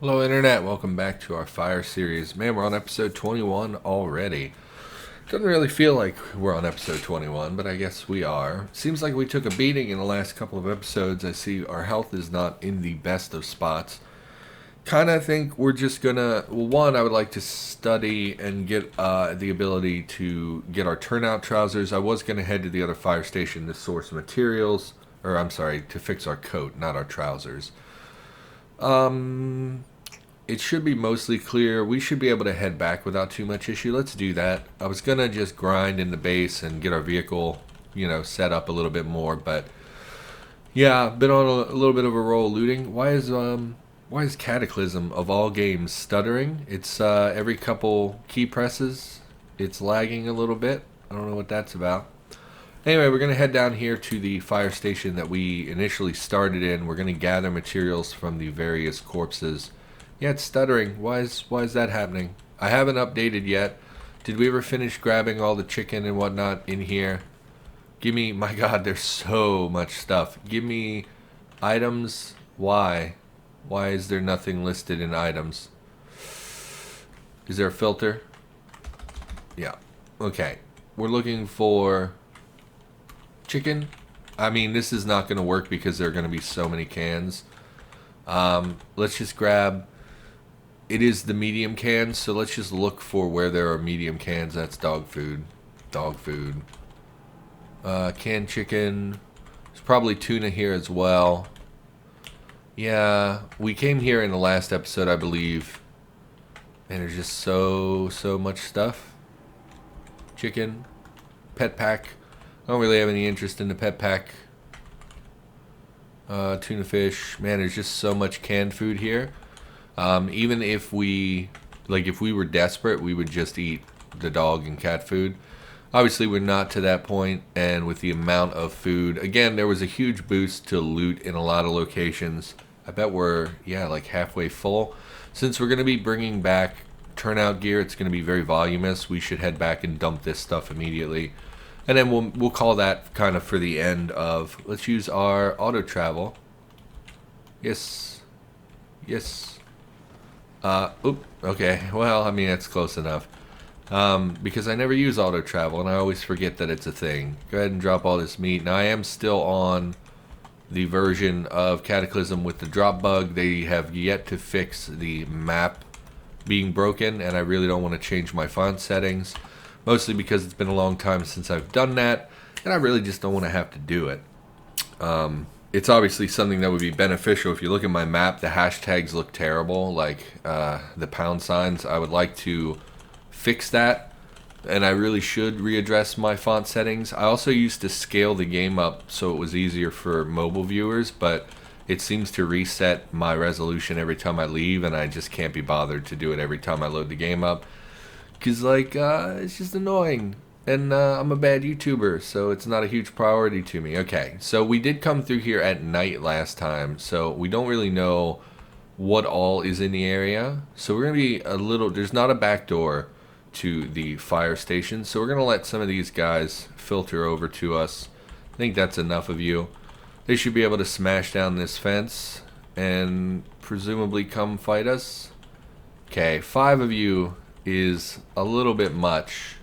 Hello Internet, welcome back to our Fire series. Man, we're on episode 21 already. Doesn't really feel like we're on episode 21, but I guess we are. Seems like we took a beating in the last couple of episodes. I see our health is not in the best of spots. Kinda think we're just gonna, well, one, I would like to study and get the ability to get our turnout trousers. I was gonna head to the other fire station to source materials, or I'm sorry, to fix our coat, not our trousers. It should be mostly clear. We should be able to head back without too much issue. Let's do that. I was gonna just grind in the base and get our vehicle, set up a little bit more, but yeah, been on a little bit of a roll looting. Why is Cataclysm of all games stuttering? It's every couple key presses, it's lagging a little bit. I don't know what that's about. Anyway, we're gonna head down here to the fire station that we initially started in. We're gonna gather materials from the various corpses. Yeah, it's stuttering. Why is that happening? I haven't updated yet. Did we ever finish grabbing all the chicken and whatnot in here? Give me, my god, there's so much stuff. Give me items. Why? Why is there nothing listed in items? Is there a filter? Yeah. Okay. We're looking for chicken. I mean, this is not going to work because there are going to be so many cans. Let's just grab... It is the medium cans, so let's just look for where there are medium cans. That's dog food. Dog food. Canned chicken. There's probably tuna here as well. Yeah, we came here in the last episode, I believe. And there's just so much stuff. Chicken. Pet pack. I don't really have any interest in the pet pack. Tuna fish. Man, there's just so much canned food here. Even if we were desperate, we would just eat the dog and cat food. Obviously, we're not to that point, and with the amount of food, again, there was a huge boost to loot in a lot of locations. I bet we're, like halfway full. Since we're going to be bringing back turnout gear, it's going to be very voluminous. We should head back and dump this stuff immediately. And then we'll call that kind of for the end of, let's use our auto travel. Yes. Okay. Well, I mean, that's close enough. Because I never use auto travel, and I always forget that it's a thing. Go ahead and drop all this meat. Now, I am still on the version of Cataclysm with the drop bug. They have yet to fix the map being broken, and I really don't want to change my font settings. Mostly because it's been a long time since I've done that, and I really just don't want to have to do it. It's obviously something that would be beneficial. If you look at my map, the hashtags look terrible, like the pound signs. I would like to fix that, and I really should readdress my font settings. I also used to scale the game up so it was easier for mobile viewers, but it seems to reset my resolution every time I leave, and I just can't be bothered to do it every time I load the game up. Because, it's just annoying. And I'm a bad YouTuber, so it's not a huge priority to me. Okay, so we did come through here at night last time, so we don't really know what all is in the area. So we're going to be a little... There's not a back door to the fire station, so we're going to let some of these guys filter over to us. I think that's enough of you. They should be able to smash down this fence and presumably come fight us. Okay, 5 of you is a little bit much.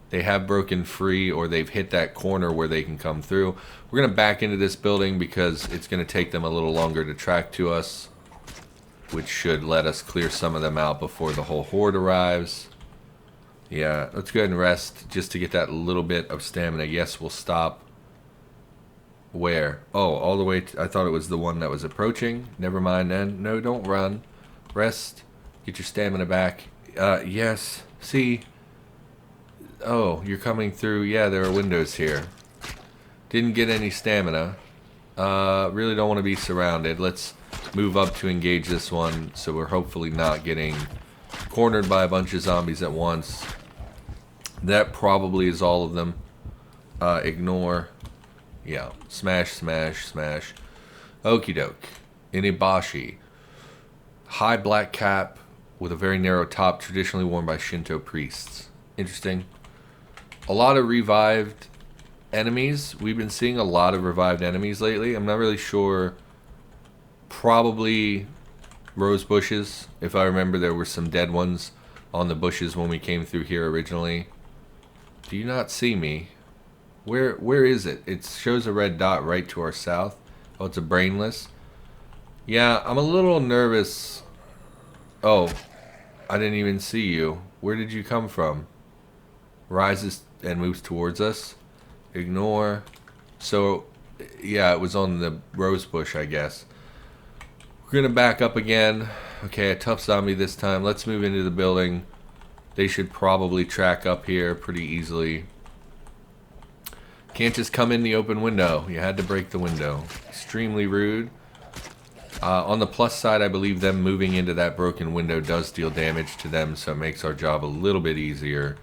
They have broken free, or they've hit that corner where they can come through. We're going to back into this building because it's going to take them a little longer to track to us, which should let us clear some of them out before the whole horde arrives. Yeah, let's go ahead and rest just to get that little bit of stamina. Yes, we'll stop. Where? Oh, all the way I thought it was the one that was approaching. Never mind then. No, don't run. Rest. Get your stamina back. Yes. See? Oh, you're coming through. Yeah, there are windows here. Didn't get any stamina. Really don't want to be surrounded. Let's move up to engage this one so we're hopefully not getting cornered by a bunch of zombies at once. That probably is all of them. Ignore. Yeah. Smash, smash, smash. Okie doke. Inibashi. High black cap with a very narrow top, traditionally worn by Shinto priests. Interesting. A lot of revived enemies. We've been seeing a lot of revived enemies lately. I'm not really sure. Probably rose bushes. If I remember, there were some dead ones on the bushes when we came through here originally. Do you not see me? Where is it? It shows a red dot right to our south. Oh, it's a brainless. Yeah, I'm a little nervous. Oh, I didn't even see you. Where did you come from? Rises and moves towards us. Ignore. So, yeah, it was on the rose bush, I guess. We're going to back up again. Okay, a tough zombie this time. Let's move into the building. They should probably track up here pretty easily. Can't just come in the open window. You had to break the window. Extremely rude. On the plus side, I believe them moving into that broken window does deal damage to them, so it makes our job a little bit easier.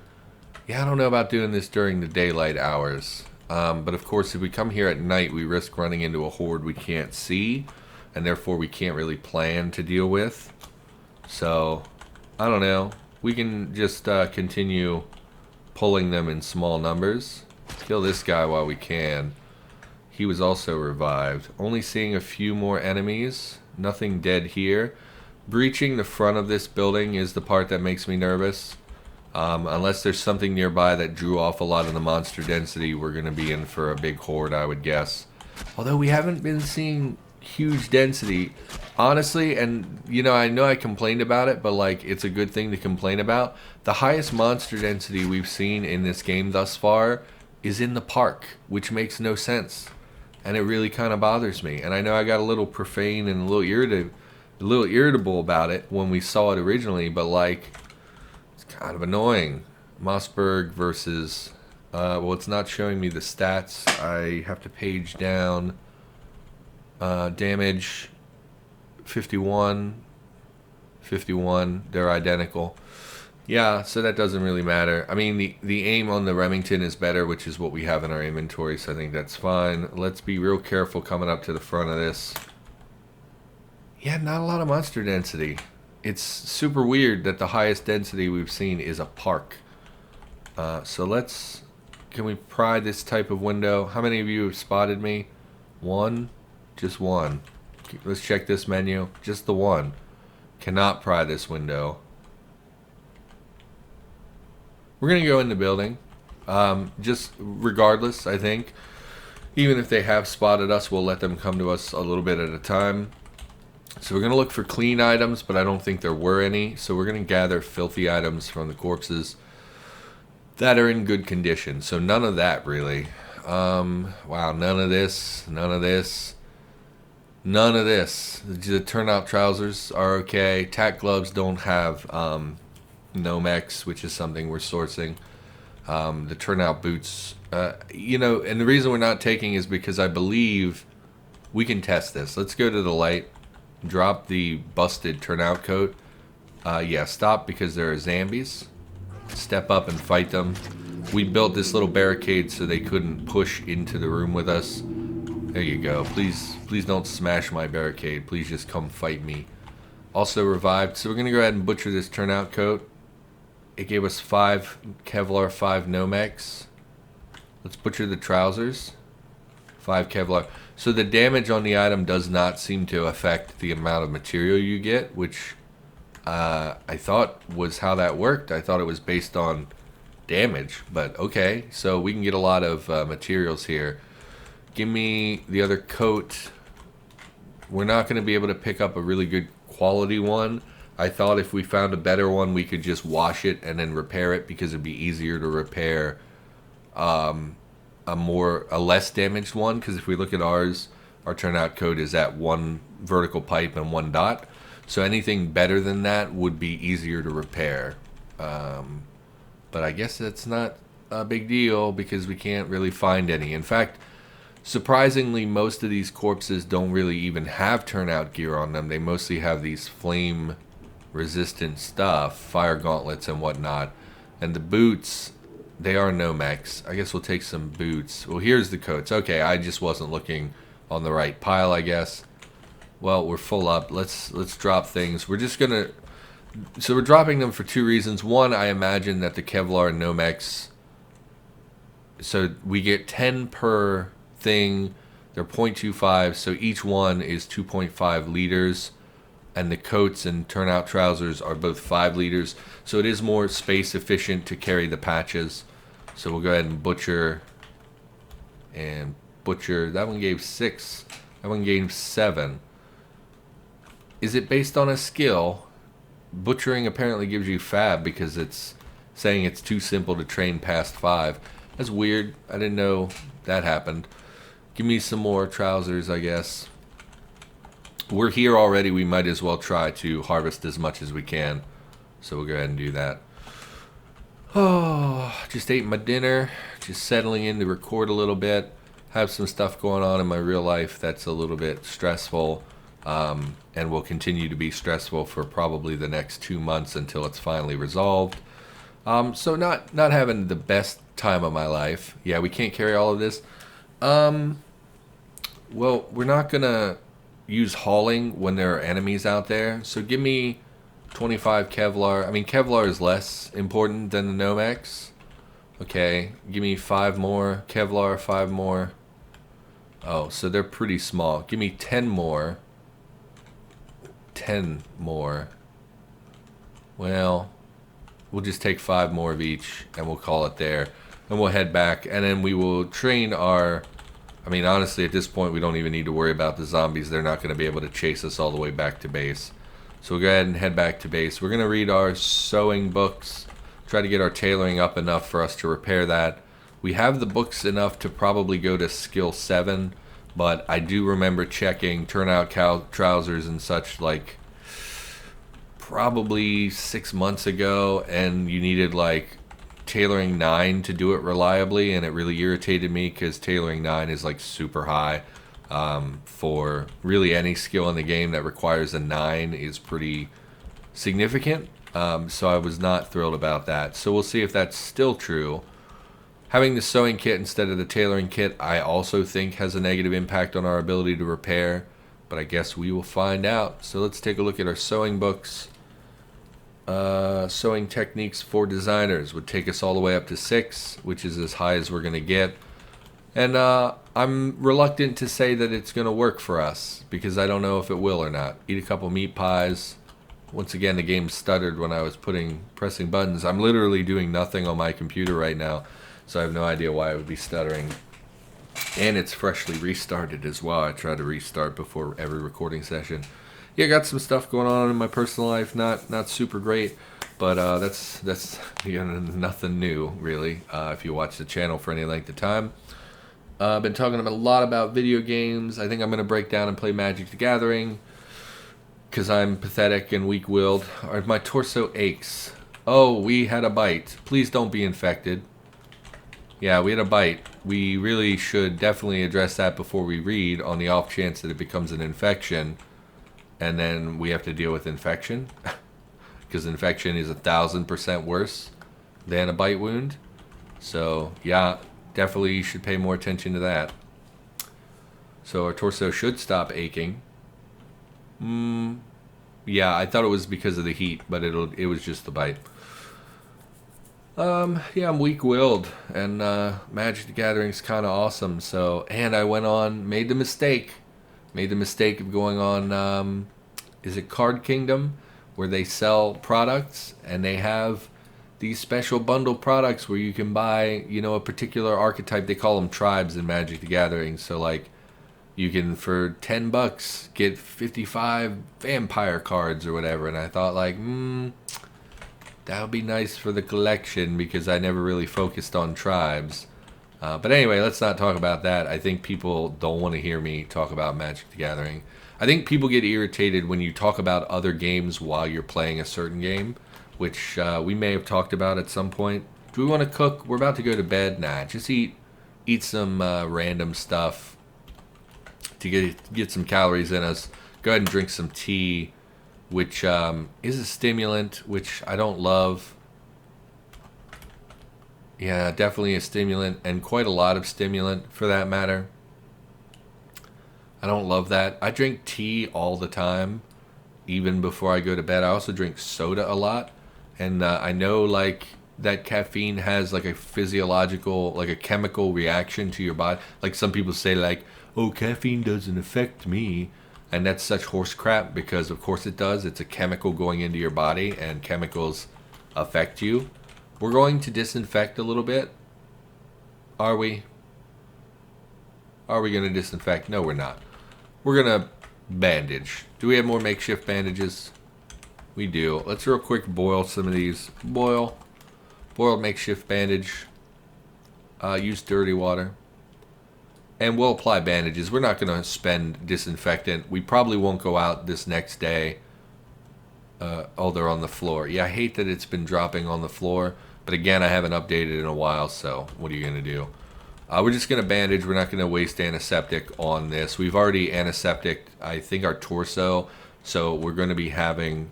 Yeah, I don't know about doing this during the daylight hours. But of course, if we come here at night, we risk running into a horde we can't see, and therefore we can't really plan to deal with. So, I don't know. We can just continue pulling them in small numbers. Kill this guy while we can. He was also revived. Only seeing a few more enemies. Nothing dead here. Breaching the front of this building is the part that makes me nervous. Unless there's something nearby that drew off a lot of the monster density, we're going to be in for a big horde, I would guess. Although we haven't been seeing huge density. Honestly, and you know I complained about it, but like it's a good thing to complain about. The highest monster density we've seen in this game thus far is in the park, which makes no sense. And it really kind of bothers me. And I know I got a little profane and a little irritable about it when we saw it originally, but like, it's kind of annoying. Mossberg versus, well, it's not showing me the stats. I have to page down. Damage, 51, they're identical. Yeah, so that doesn't really matter. I mean, the aim on the Remington is better, which is what we have in our inventory, so I think that's fine. Let's be real careful coming up to the front of this. Yeah, not a lot of monster density. It's super weird that the highest density we've seen is a park. So can we pry this type of window? How many of you have spotted me? One? Just one. Let's check this menu. Just the one. Cannot pry this window. We're going to go in the building. Just regardless, I think. Even if they have spotted us, we'll let them come to us a little bit at a time. So we're going to look for clean items, but I don't think there were any. So we're going to gather filthy items from the corpses that are in good condition. So none of that, really. Wow, none of this. None of this. None of this. The turnout trousers are okay. Tack gloves don't have Nomex, which is something we're sourcing. The turnout boots, you know, and the reason we're not taking is because I believe we can test this. Let's go to the light, drop the busted turnout coat. Yeah, stop because there are zombies. Step up and fight them. We built this little barricade so they couldn't push into the room with us. There you go. Please don't smash my barricade. Please just come fight me. Also revived. So we're going to go ahead and butcher this turnout coat. It gave us 5 Kevlar, 5 Nomex. Let's butcher the trousers. 5 Kevlar. So the damage on the item does not seem to affect the amount of material you get, which I thought was how that worked. I thought it was based on damage, but okay. So we can get a lot of materials here. Give me the other coat. We're not going to be able to pick up a really good quality one. I thought if we found a better one, we could just wash it and then repair it because it'd be easier to repair a less damaged one. Because if we look at ours, our turnout coat is at 1 vertical pipe and 1 dot. So anything better than that would be easier to repair. But I guess that's not a big deal because we can't really find any. In fact, surprisingly, most of these corpses don't really even have turnout gear on them. They mostly have these flame resistant stuff, fire gauntlets and whatnot. And the boots, they are Nomex. I guess we'll take some boots. Well, here's the coats. Okay, I just wasn't looking on the right pile, I guess. Well, we're full up. Let's drop things. We're just gonna... So we're dropping them for 2 reasons. One, I imagine that the Kevlar and Nomex... So we get 10 per thing. They're 0.25, so each one is 2.5 liters. and the coats and turnout trousers are both 5 liters, so it is more space efficient to carry the patches. So we'll go ahead and butcher and butcher. That one gave 6. That one gave 7. Is it based on a skill? Butchering apparently gives you fab because it's saying it's too simple to train past 5. That's weird. I didn't know that happened. Give me some more trousers, I guess. We're here already. We might as well try to harvest as much as we can. So we'll go ahead and do that. Oh, just ate my dinner. Just settling in to record a little bit. Have some stuff going on in my real life that's a little bit stressful. And will continue to be stressful for probably the next 2 months until it's finally resolved. So not having the best time of my life. Yeah, we can't carry all of this. Well, we're not gonna use hauling when there are enemies out there. So give me 25 Kevlar. I mean, Kevlar is less important than the Nomex. Okay, give me 5 more Kevlar, 5 more. Oh, so they're pretty small. Give me 10 more. 10 more. Well, we'll just take 5 more of each and we'll call it there. And we'll head back and then we will train our... I mean, honestly, at this point, we don't even need to worry about the zombies. They're not going to be able to chase us all the way back to base. So we'll go ahead and head back to base. We're going to read our sewing books. Try to get our tailoring up enough for us to repair that. We have the books enough to probably go to skill 7. But I do remember checking turnout trousers and such like probably 6 months ago, and you needed like tailoring 9 to do it reliably, and it really irritated me because tailoring 9 is like super high. For really any skill in the game that requires a 9 is pretty significant. So I was not thrilled about that. So we'll see if that's still true. Having the sewing kit instead of the tailoring kit, I also think has a negative impact on our ability to repair, but I guess we will find out. So let's take a look at our sewing books. Sewing techniques for designers would take us all the way up to 6, which is as high as we're going to get. And I'm reluctant to say that it's going to work for us, because I don't know if it will or not. Eat a couple meat pies. Once again, the game stuttered when I was pressing buttons. I'm literally doing nothing on my computer right now. So I have no idea why it would be stuttering. And it's freshly restarted as well. I try to restart before every recording session. Yeah, got some stuff going on in my personal life. Not super great, but that's nothing new really. If you watch the channel for any length of time. I've been talking a lot about video games. I think I'm going to break down and play Magic the Gathering because I'm pathetic and weak-willed. My torso aches. Oh, we had a bite. Please don't be infected. Yeah, we had a bite. We really should definitely address that before we read, on the off chance that it becomes an infection. And then we have to deal with infection. Because infection is 1,000% worse than a bite wound. So, yeah, definitely should pay more attention to that. So our torso should stop aching. Yeah, I thought it was because of the heat, but it was just the bite. Yeah, I'm weak-willed, and Magic the Gathering's kind of awesome. So, and I made the mistake of going on, is it Card Kingdom, where they sell products, and they have these special bundle products where you can buy, a particular archetype. They call them tribes in Magic the Gathering. So, like, you can, for $10, get 55 vampire cards or whatever. And I thought, like, that would be nice for the collection because I never really focused on tribes. But anyway, let's not talk about that. I think people don't want to hear me talk about Magic the Gathering. I think people get irritated when you talk about other games while you're playing a certain game, which we may have talked about at some point. Do we want to cook? We're about to go to bed. Nah, just eat some random stuff to get some calories in us. Go ahead and drink some tea, which is a stimulant, which I don't love. Yeah, definitely a stimulant, and quite a lot of stimulant for that matter. I don't love that. I drink tea all the time, even before I go to bed. I also drink soda a lot, and I know like that caffeine has like a physiological, like a chemical reaction to your body. Like some people say like, oh, caffeine doesn't affect me. And that's such horse crap because, of course, it does. It's a chemical going into your body, and chemicals affect you. We're going to disinfect a little bit. Are we? Are we going to disinfect? No, we're not. We're going to bandage. Do we have more makeshift bandages? We do. Let's real quick boil some of these. Boil. Boiled makeshift bandage. Use dirty water. And we'll apply bandages. We're not going to spend disinfectant. We probably won't go out this next day. Oh, they're on the floor. Yeah, I hate that it's been dropping on the floor. But again, I haven't updated in a while, so what are you going to do? We're just going to bandage. We're not going to waste antiseptic on this. We've already antiseptic, I think, our torso. So we're going to be having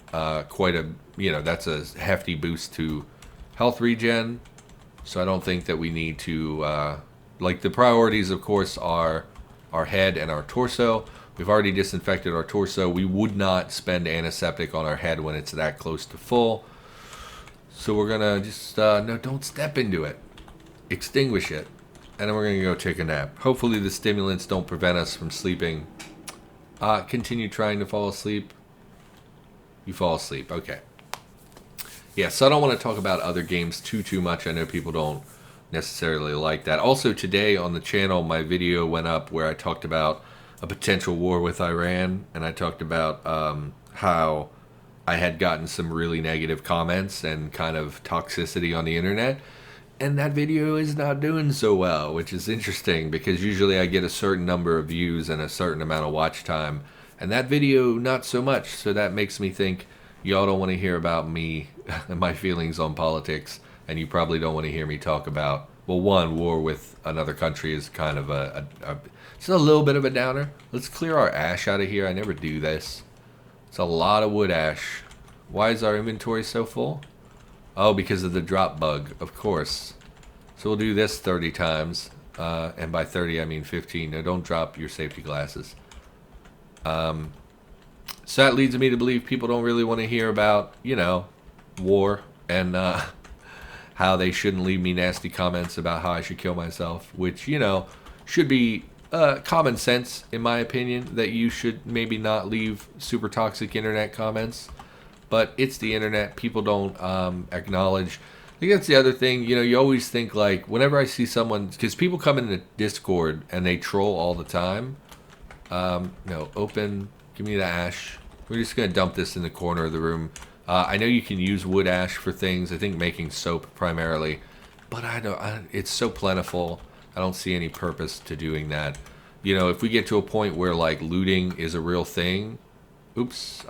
quite a, that's a hefty boost to health regen. So I don't think that we need to, the priorities, of course, are our head and our torso. We've already disinfected our torso. We would not spend antiseptic on our head when it's that close to full. So we're going to just, no, don't step into it. Extinguish it. And then we're going to go take a nap. Hopefully the stimulants don't prevent us from sleeping. Continue trying to fall asleep. You fall asleep. Okay. Yeah, so I don't want to talk about other games too much. I know people don't necessarily like that. Also, today on the channel, my video went up where I talked about a potential war with Iran. And I talked about how I had gotten some really negative comments and kind of toxicity on the internet. And that video is not doing so well, which is interesting because usually I get a certain number of views and a certain amount of watch time. And that video, not so much. So that makes me think y'all don't want to hear about me and my feelings on politics. And you probably don't want to hear me talk about, well, one, war with another country is kind of it's a little bit of a downer. Let's clear our ash out of here. I never do this. It's a lot of wood ash. Why is our inventory so full? Oh, because of the drop bug, of course. So we'll do this 30 times. And by 30, I mean 15. Now, don't drop your safety glasses. So that leads me to believe people don't really want to hear about, war and how they shouldn't leave me nasty comments about how I should kill myself, which, should be common sense, in my opinion, that you should maybe not leave super toxic internet comments. But it's the internet. People don't acknowledge. I think that's the other thing. You always think, like, whenever I see someone, because people come into Discord and they troll all the time. No, open. Give me the ash. We're just going to dump this in the corner of the room. I know you can use wood ash for things. I think making soap primarily. But it's so plentiful. I don't see any purpose to doing that. If we get to a point where, like, looting is a real thing. Oops.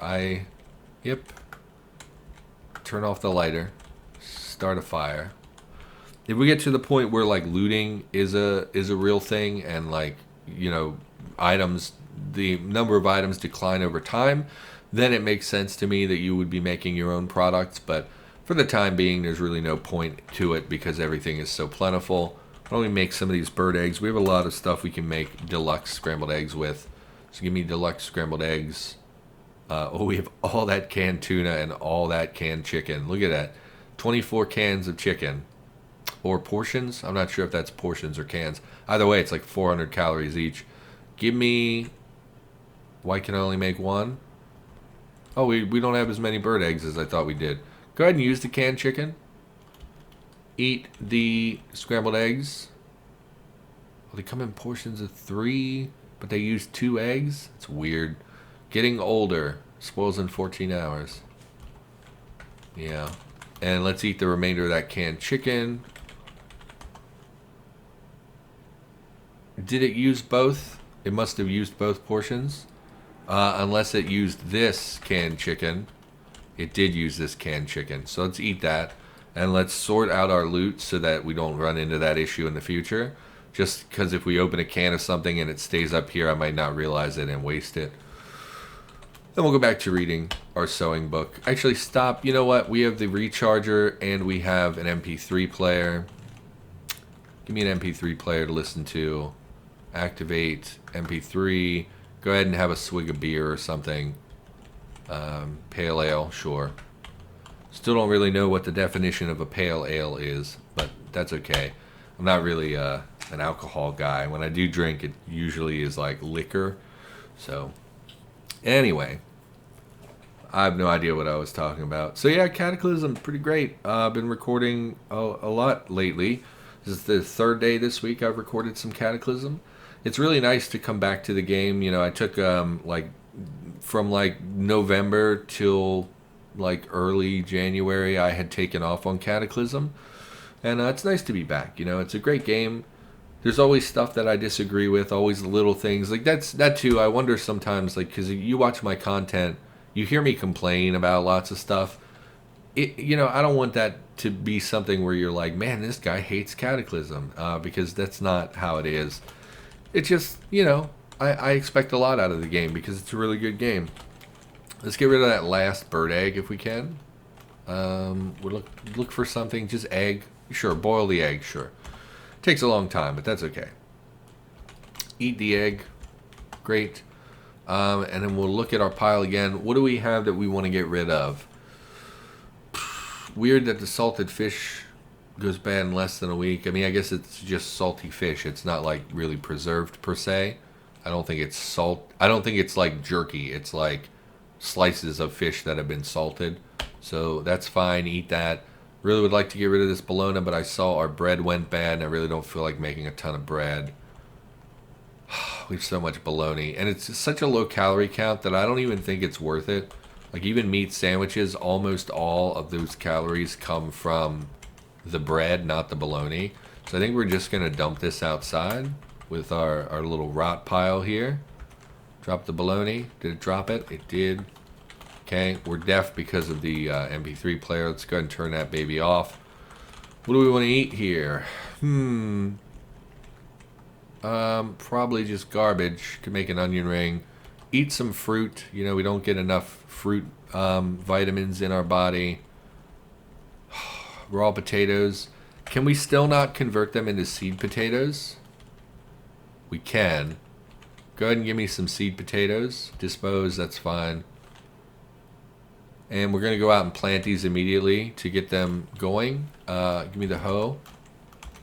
Yep. Turn off the lighter. Start a fire. If we get to the point where, like, looting is a real thing and, like, items, the number of items decline over time, then it makes sense to me that you would be making your own products. But for the time being, there's really no point to it because everything is so plentiful. Why don't we make some of these bird eggs? We have a lot of stuff we can make deluxe scrambled eggs with. So give me deluxe scrambled eggs. We have all that canned tuna and all that canned chicken. Look at that. 24 cans of chicken. Or portions. I'm not sure if that's portions or cans. Either way, it's like 400 calories each. Give me... Why can I only make one? Oh, we don't have as many bird eggs as I thought we did. Go ahead and use the canned chicken. Eat the scrambled eggs. Well, they come in portions of 3, but they use 2 eggs? It's weird. Getting older. Spoils in 14 hours. Yeah. And let's eat the remainder of that canned chicken. Did it use both? It must have used both portions. Unless it used this canned chicken. It did use this canned chicken. So let's eat that. And let's sort out our loot so that we don't run into that issue in the future. Just because if we open a can of something and it stays up here, I might not realize it and waste it. Then we'll go back to reading our sewing book. Actually, stop. You know what? We have the recharger and we have an MP3 player. Give me an MP3 player to listen to. Activate MP3. Go ahead and have a swig of beer or something. Pale ale, sure. Still don't really know what the definition of a pale ale is, but that's okay. I'm not really an alcohol guy. When I do drink, it usually is like liquor. So, Anyway, I have no idea what I was talking about. So yeah, Cataclysm, pretty great. I've been recording a lot lately. This is the third day this week I've recorded some Cataclysm. It's really nice to come back to the game. You know, I took from like November till like early January, I had taken off on Cataclysm, and it's nice to be back. You know, it's a great game. There's always stuff that I disagree with, always little things like that too. I wonder sometimes, like, because you watch my content, you hear me complain about lots of stuff. You know, I don't want that to be something where you're like, man, this guy hates Cataclysm, because that's not how it is. It's just, you know, I expect a lot out of the game because it's a really good game. Let's get rid of that last bird egg if we can. We'll look for something, just egg. Sure, boil the egg, sure. Takes a long time, but that's okay. Eat the egg. Great. And then we'll look at our pile again. What do we have that we want to get rid of? Weird that the salted fish goes bad in less than a week. I mean, I guess it's just salty fish. It's not like really preserved per se. I don't think it's salt. I don't think it's like jerky. It's like slices of fish that have been salted. So that's fine. Eat that. Really would like to get rid of this bologna, but I saw our bread went bad, and I really don't feel like making a ton of bread. We have so much bologna, and it's such a low calorie count that I don't even think it's worth it. Like, even meat sandwiches, almost all of those calories come from the bread, not the bologna. So I think we're just going to dump this outside with our little rot pile here. Drop the bologna. Did it drop it? It did. Okay, we're deaf because of the MP3 player. Let's go ahead and turn that baby off. What do we want to eat here? Probably just garbage. Could make an onion ring. Eat some fruit. You know, we don't get enough fruit vitamins in our body. Raw potatoes. Can we still not convert them into seed potatoes? We can. Go ahead and give me some seed potatoes. Dispose, that's fine. And we're going to go out and plant these immediately to get them going. Give me the hoe.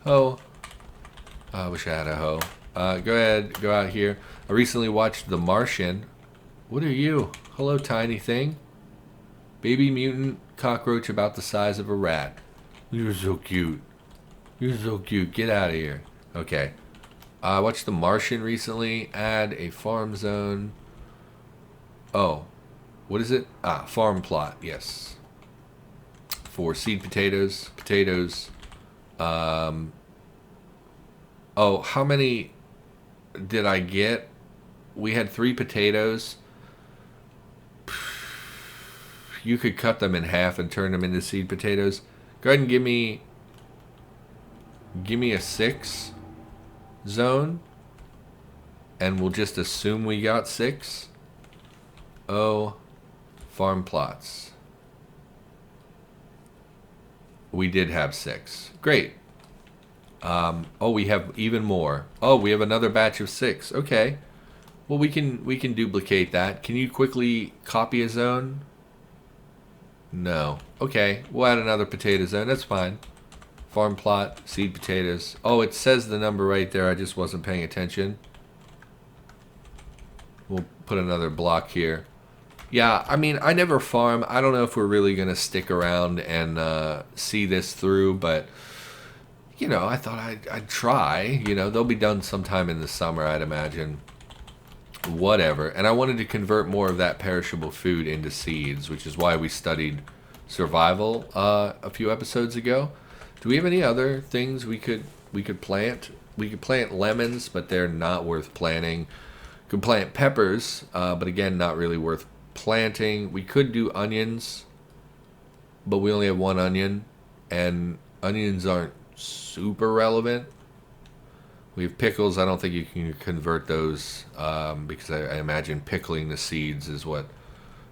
Hoe. I wish I had a hoe. Go ahead, go out here. I recently watched The Martian. What are you? Hello, tiny thing. Baby mutant cockroach about the size of a rat. You're so cute. You're so cute. Get out of here. Okay. I watched The Martian recently. Add a farm zone. Oh. What is it? Farm plot. Yes. For seed potatoes. Potatoes. Oh, how many did I get? We had 3 potatoes. You could cut them in half and turn them into seed potatoes. Go ahead and give me a 6 zone. And we'll just assume we got 6. Oh, farm plots. We did have 6. Great. Oh, we have even more. Oh, we have another batch of 6. Okay. Well, we can duplicate that. Can you quickly copy a zone? No. Okay. We'll add another potato zone. That's fine. Farm plot, seed potatoes. Oh, it says the number right there. I just wasn't paying attention. We'll put another block here. Yeah, I mean, I never farm. I don't know if we're really going to stick around and see this through, but, you know, I thought I'd try. You know, they'll be done sometime in the summer, I'd imagine. Whatever. And I wanted to convert more of that perishable food into seeds, which is why we studied survival a few episodes ago. Do we have any other things we could plant? We could plant lemons, but they're not worth planting. Could plant peppers, but again, not really worth planting. We could do onions, but we only have 1 onion, and onions aren't super relevant. We have pickles. I don't think you can convert those because I imagine pickling the seeds is what,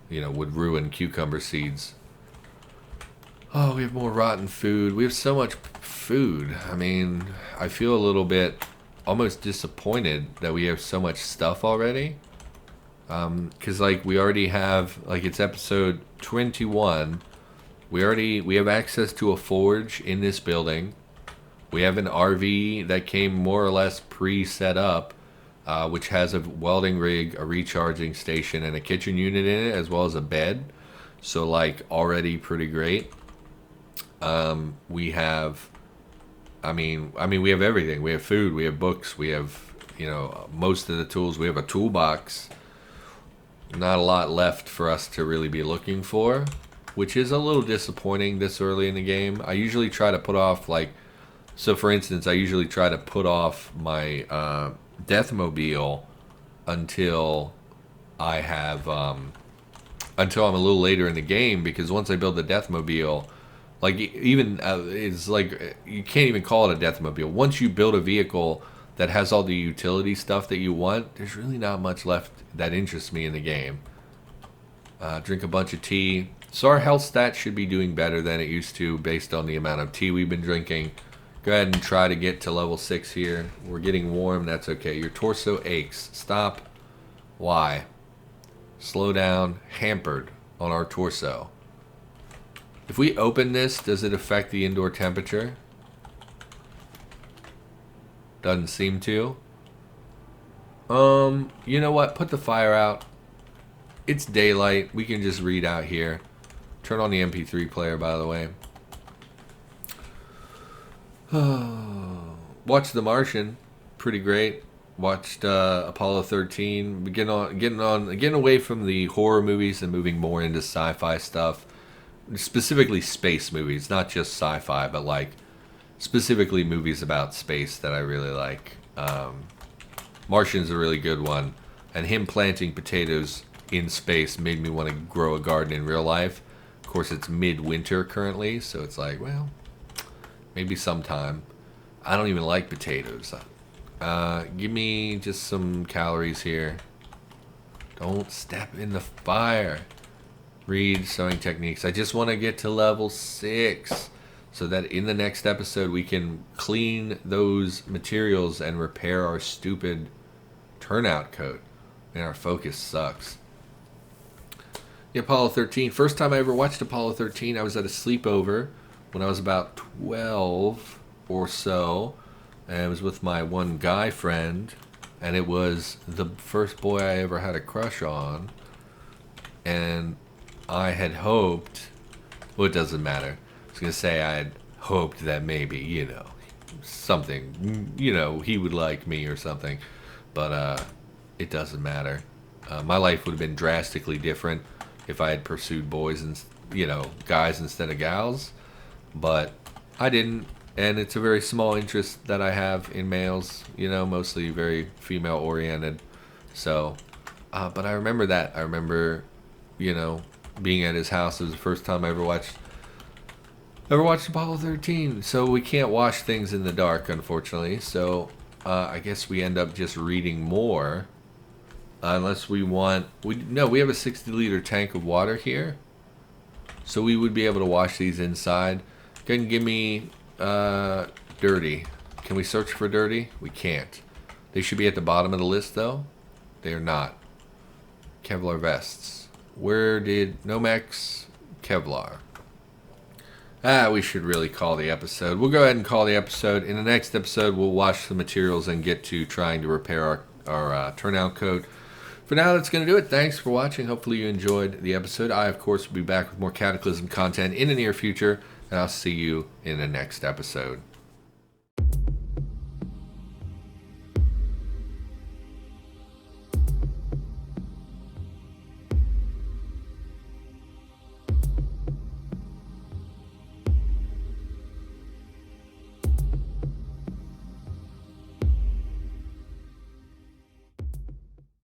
you know, would ruin cucumber seeds. Oh, we have more rotten food. We have so much food. I mean, I feel a little bit almost disappointed that we have so much stuff already. Because, like, we already have, like, it's episode 21. We have access to a forge in this building. We have an RV that came more or less pre-set up. which has a welding rig, a recharging station, and a kitchen unit in it, as well as a bed. So, like, already pretty great. We have, we have everything. We have food, we have books, we have, most of the tools. We have a toolbox. Not a lot left for us to really be looking for, which is a little disappointing this early in the game. I usually try to put off, so for instance, I usually try to put off my Deathmobile until I have, until I'm a little later in the game, because once I build the Deathmobile, it's like, you can't even call it a Deathmobile. Once you build a vehicle that has all the utility stuff that you want, there's really not much left that interests me in the game. Drink a bunch of tea. So our health stats should be doing better than it used to based on the amount of tea we've been drinking. Go ahead and try to get to level 6 here. We're getting warm, that's okay. Your torso aches. Stop. Why? Slow down. Hampered on our torso. If we open this, does it affect the indoor temperature? Doesn't seem to. You know what? Put the fire out. It's daylight. We can just read out here. Turn on the MP3 player, by the way. Watched The Martian. Pretty great. Watched Apollo 13. Getting away from the horror movies and moving more into sci-fi stuff. Specifically space movies, not just sci-fi, but like specifically movies about space that I really like. Martian's a really good one, and him planting potatoes in space made me want to grow a garden in real life. Of course, it's midwinter currently, so it's like, well, maybe sometime. I don't even like potatoes. Give me just some calories here. Don't step in the fire. Read sewing techniques. I just want to get to level 6 so that in the next episode we can clean those materials and repair our stupid turnout coat. Man, our focus sucks. The Apollo 13. First time I ever watched Apollo 13, I was at a sleepover when I was about 12 or so. And I was with my one guy friend, and it was the first boy I ever had a crush on. And I had hoped, well, it doesn't matter. I was going to say I had hoped that maybe, something, he would like me or something. But it doesn't matter. My life would have been drastically different if I had pursued boys and, guys instead of gals. But I didn't. And it's a very small interest that I have in males, mostly very female oriented. So, but I remember that. I remember, being at his house. It was the first time I ever watched Apollo 13. So we can't watch things in the dark, unfortunately. So I guess we end up just reading more, unless we want. We have a 60-liter tank of water here, so we would be able to wash these inside. Go ahead and give me dirty. Can we search for dirty? We can't. They should be at the bottom of the list, though. They are not. Kevlar vests. Where did Nomex Kevlar? We should really call the episode. We'll go ahead and call the episode. In the next episode, we'll wash the materials and get to trying to repair our turnout coat. For now, that's going to do it. Thanks for watching. Hopefully you enjoyed the episode. I, of course, will be back with more Cataclysm content in the near future, and I'll see you in the next episode.